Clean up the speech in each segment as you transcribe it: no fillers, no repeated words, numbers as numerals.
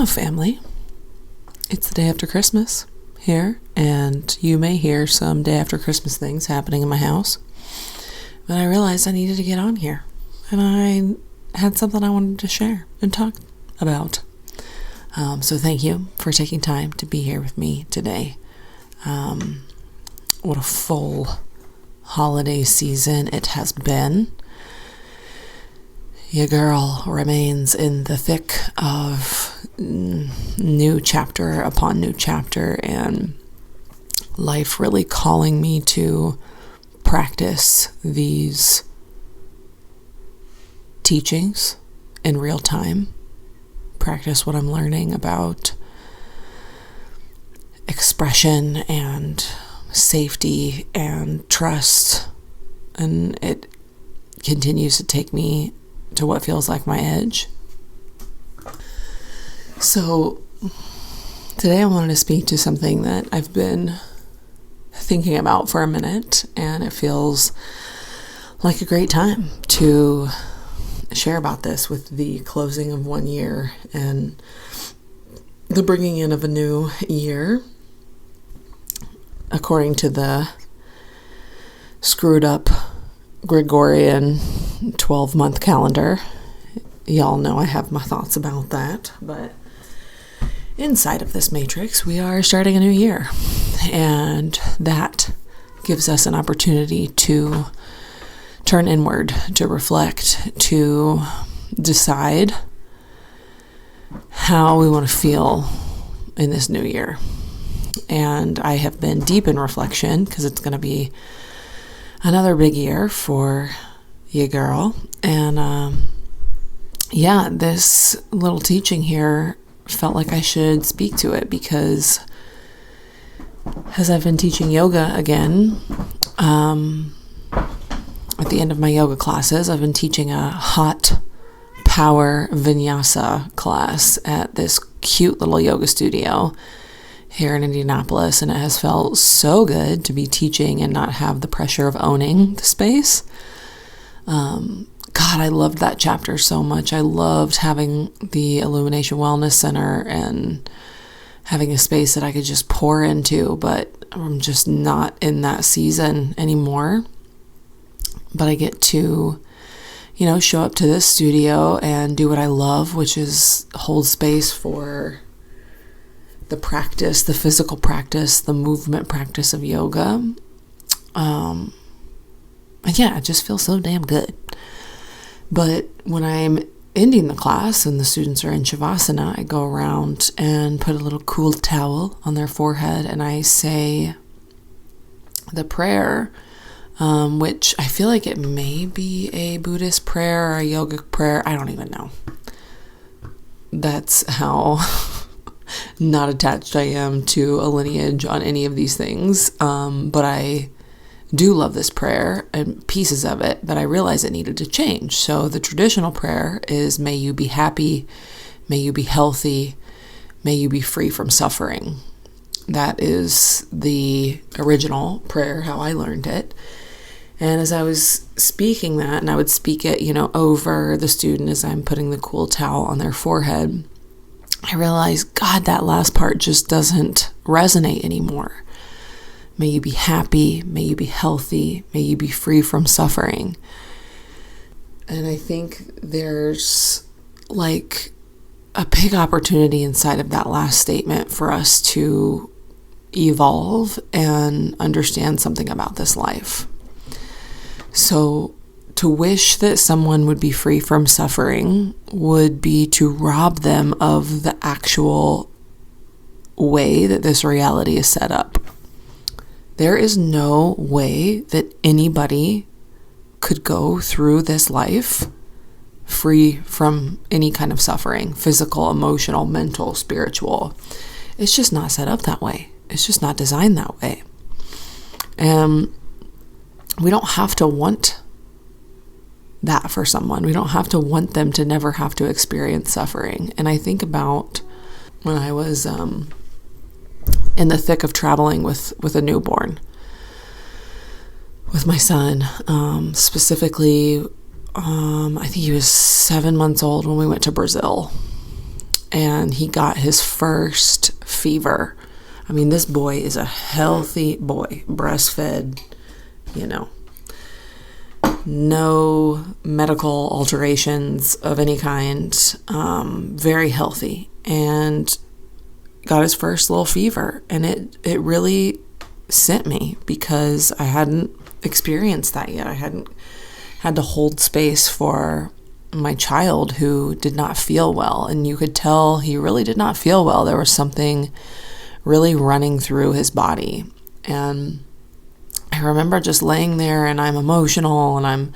family. It's the day after Christmas here, and you may hear some day after Christmas things happening in my house. But I realized I needed to get on here, and I had something I wanted to share and talk about. So thank you for taking time to be here with me today. What a full holiday season it has been. Your girl remains in the thick of new chapter upon new chapter, and life really calling me to practice these teachings in real time. Practice what I'm learning about expression and safety and trust, and it continues to take me to what feels like my edge. So today I wanted to speak to something that I've been thinking about for a minute, and it feels like a great time to share about this with the closing of one year and the bringing in of a new year according to the screwed up Gregorian 12-month calendar. Y'all know I have my thoughts about that, but inside of this matrix, we are starting a new year, and that gives us an opportunity to turn inward, to reflect, to decide how we want to feel in this new year. And I have been deep in reflection because it's going to be another big year for you, girl. And this little teaching here felt like I should speak to it because as I've been teaching yoga again, at the end of my yoga classes, I've been teaching a hot power vinyasa class at this cute little yoga studio here in Indianapolis, and it has felt so good to be teaching and not have the pressure of owning the space. God, I loved that chapter so much. I loved having the Illumination Wellness Center and having a space that I could just pour into, but I'm just not in that season anymore. But I get to, show up to this studio and do what I love, which is hold space for the practice, the physical practice, the movement practice of yoga. It just feels so damn good. But when I'm ending the class and the students are in Shavasana, I go around and put a little cool towel on their forehead and I say the prayer, which I feel like it may be a Buddhist prayer or a yogic prayer. I don't even know. That's how not attached I am to a lineage on any of these things. But I do love this prayer and pieces of it, but I realized it needed to change. So the traditional prayer is, may you be happy, may you be healthy, may you be free from suffering. That is the original prayer, how I learned it. And as I was speaking that, and I would speak it, over the student as I'm putting the cool towel on their forehead, I realized, God, that last part just doesn't resonate anymore. May you be happy, may you be healthy, may you be free from suffering. And I think there's like a big opportunity inside of that last statement for us to evolve and understand something about this life. So to wish that someone would be free from suffering would be to rob them of the actual way that this reality is set up. There is no way that anybody could go through this life free from any kind of suffering, physical, emotional, mental, spiritual. It's just not set up that way. It's just not designed that way. And we don't have to want that for someone. We don't have to want them to never have to experience suffering. And I think about when I was in the thick of traveling with a newborn, with my son, specifically, I think he was 7 months old when we went to Brazil. and he got his first fever. I mean, this boy is a healthy boy, breastfed, no medical alterations of any kind, very healthy, and got his first little fever. And it really sent me, because I hadn't experienced that yet. I hadn't had to hold space for my child who did not feel well, and you could tell he really did not feel well. There was something really running through his body. And I remember just laying there, and I'm emotional, and I'm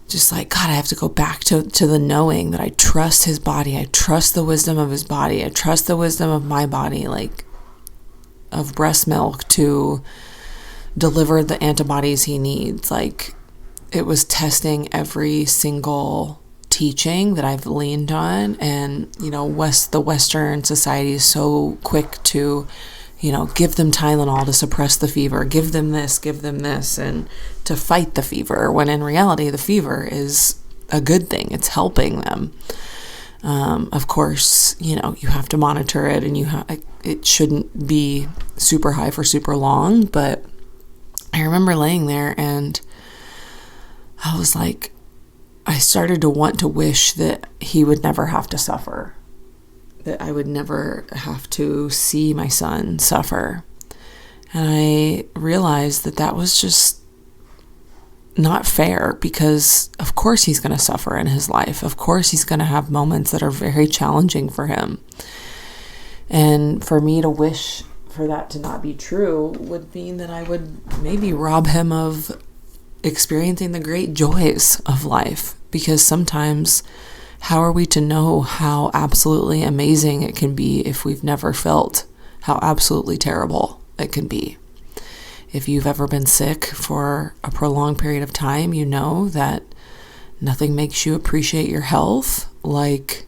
just like, God, I have to go back to the knowing that I trust his body. I trust the wisdom of his body. I trust the wisdom of my body, like of breast milk, to deliver the antibodies he needs. Like, it was testing every single teaching that I've leaned on. And, the Western society is so quick to, give them Tylenol to suppress the fever, give them this, and to fight the fever, when in reality, the fever is a good thing. It's helping them. Of course, you have to monitor it, and it shouldn't be super high for super long. But I remember laying there, and I was like, I started to want to wish that he would never have to suffer, that I would never have to see my son suffer. And I realized that was just not fair, because of course he's going to suffer in his life. Of course he's going to have moments that are very challenging for him. And for me to wish for that to not be true would mean that I would maybe rob him of experiencing the great joys of life. Because sometimes, how are we to know how absolutely amazing it can be if we've never felt how absolutely terrible it can be? If you've ever been sick for a prolonged period of time, you know that nothing makes you appreciate your health like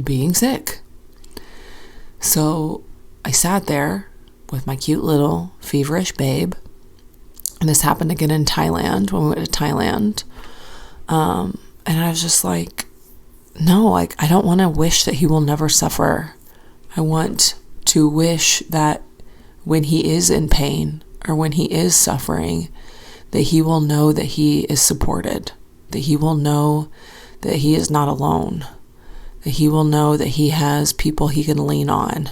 being sick. So I sat there with my cute little feverish babe, and this happened again in Thailand, when we went to Thailand. And I was just like, no, I don't want to wish that he will never suffer. I want to wish that when he is in pain, or when he is suffering, that he will know that he is supported, that he will know that he is not alone, that he will know that he has people he can lean on,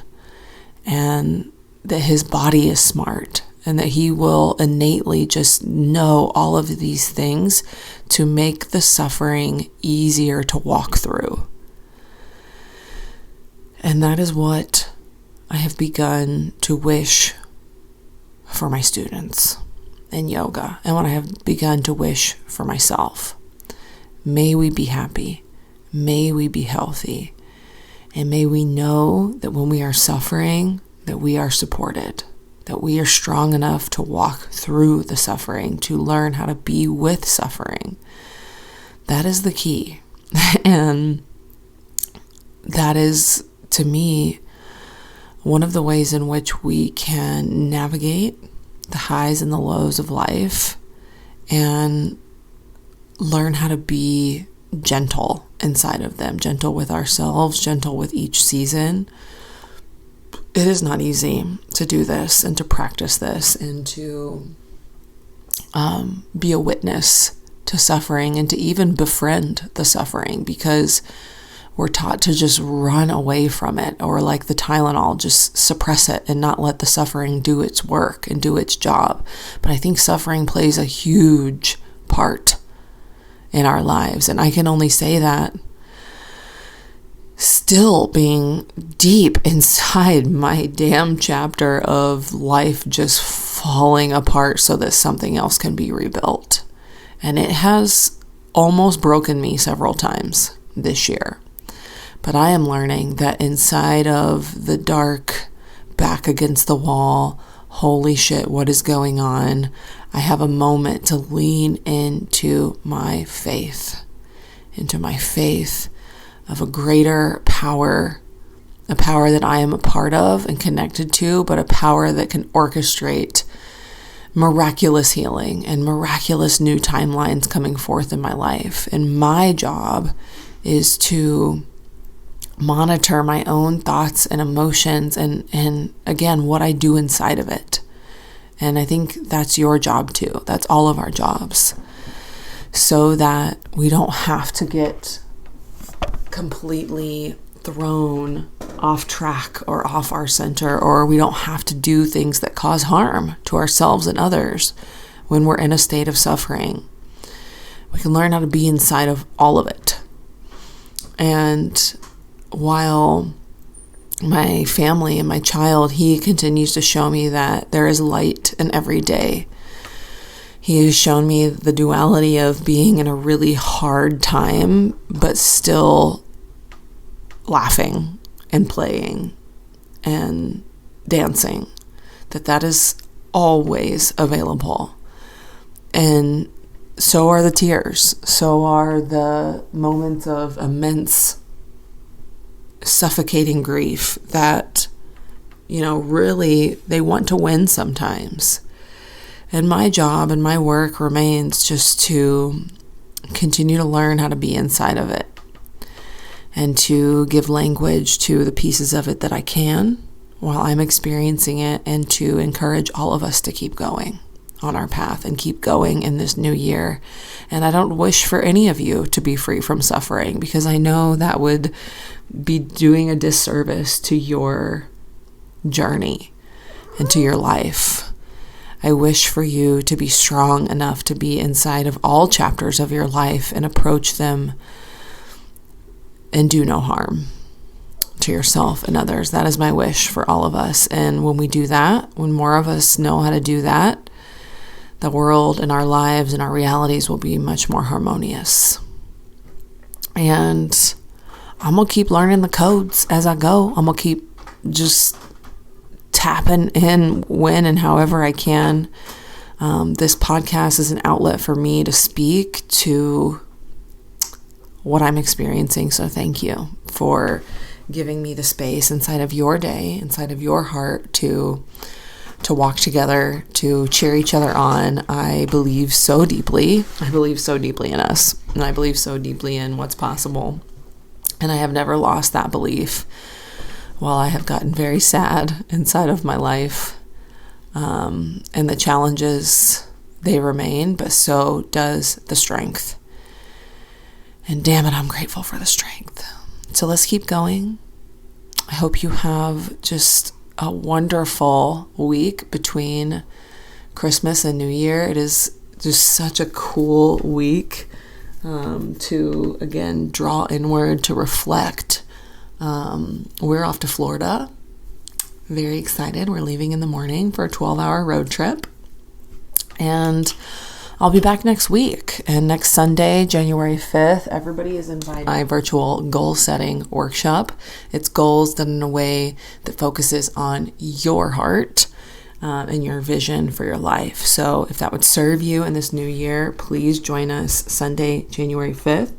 and that his body is smart, and that he will innately just know all of these things to make the suffering easier to walk through. And that is what I have begun to wish for my students in yoga, and what I have begun to wish for myself. May we be happy. May we be healthy. And may we know that when we are suffering, that we are supported, that we are strong enough to walk through the suffering, to learn how to be with suffering. That is the key. And that is, to me, one of the ways in which we can navigate the highs and the lows of life, and learn how to be gentle inside of them, gentle with ourselves, gentle with each season. It is not easy to do this, and to practice this, and to be a witness to suffering, and to even befriend the suffering, because we're taught to just run away from it, or like the Tylenol, just suppress it and not let the suffering do its work and do its job. But I think suffering plays a huge part in our lives, and I can only say that still being deep inside my damn chapter of life just falling apart so that something else can be rebuilt. And it has almost broken me several times this year. But I am learning that inside of the dark, back against the wall, holy shit, what is going on? I have a moment to lean into my faith of a greater power, a power that I am a part of and connected to, but a power that can orchestrate miraculous healing and miraculous new timelines coming forth in my life. And my job is to monitor my own thoughts and emotions and again, what I do inside of it. And I think that's your job too. That's all of our jobs. So that we don't have to get completely thrown off track or off our center, or we don't have to do things that cause harm to ourselves and others when we're in a state of suffering. We can learn how to be inside of all of it. And while my family and my child, he continues to show me that there is light in every day. He has shown me the duality of being in a really hard time, but still laughing and playing and dancing, that is always available. And so are the tears. So are the moments of immense suffocating grief that, really they want to win sometimes. And my job and my work remains just to continue to learn how to be inside of it and to give language to the pieces of it that I can while I'm experiencing it, and to encourage all of us to keep going on our path and keep going in this new year. And I don't wish for any of you to be free from suffering, because I know that would be doing a disservice to your journey and to your life. I wish for you to be strong enough to be inside of all chapters of your life and approach them and do no harm to yourself and others. That is my wish for all of us. And when we do that, when more of us know how to do that, the world and our lives and our realities will be much more harmonious. And I'm going to keep learning the codes as I go. I'm going to keep just tapping in when and however I can. This podcast is an outlet for me to speak to what I'm experiencing. So thank you for giving me the space inside of your day, inside of your heart to walk together, to cheer each other on. I believe so deeply in us, and I believe so deeply in what's possible. And I have never lost that belief. While I have gotten very sad inside of my life, and the challenges, they remain, but so does the strength. And damn it, I'm grateful for the strength. So let's keep going. I hope you have just a wonderful week between Christmas and New Year. It is just such a cool week to, again, draw inward, to reflect. We're off to Florida. Very excited. We're leaving in the morning for a 12-hour road trip. And I'll be back next week. And next Sunday, January 5th, everybody is invited to my virtual goal setting workshop. It's goals done in a way that focuses on your heart and your vision for your life. So if that would serve you in this new year, please join us Sunday, January 5th.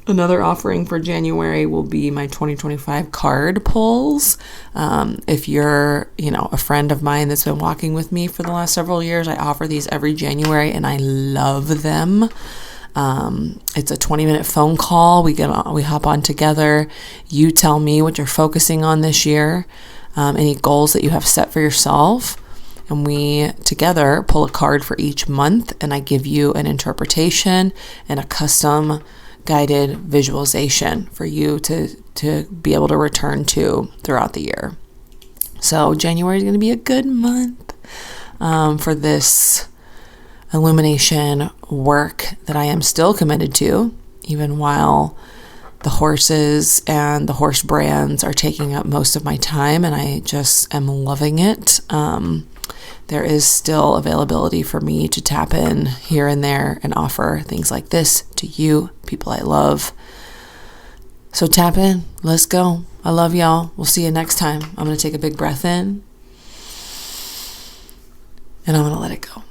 Another offering for January will be my 2025 card pulls. If you're, a friend of mine that's been walking with me for the last several years, I offer these every January and I love them. It's a 20-minute phone call. We hop on together. You tell me what you're focusing on this year, any goals that you have set for yourself. And we together pull a card for each month, and I give you an interpretation and a custom guided visualization for you to be able to return to throughout the year. So January is going to be a good month for this illumination work that I am still committed to, even while the horses and the horse brands are taking up most of my time, and I just am loving it. There is still availability for me to tap in here and there and offer things like this to you, people I love. So tap in. Let's go. I love y'all. We'll see you next time. I'm going to take a big breath in, and I'm going to let it go.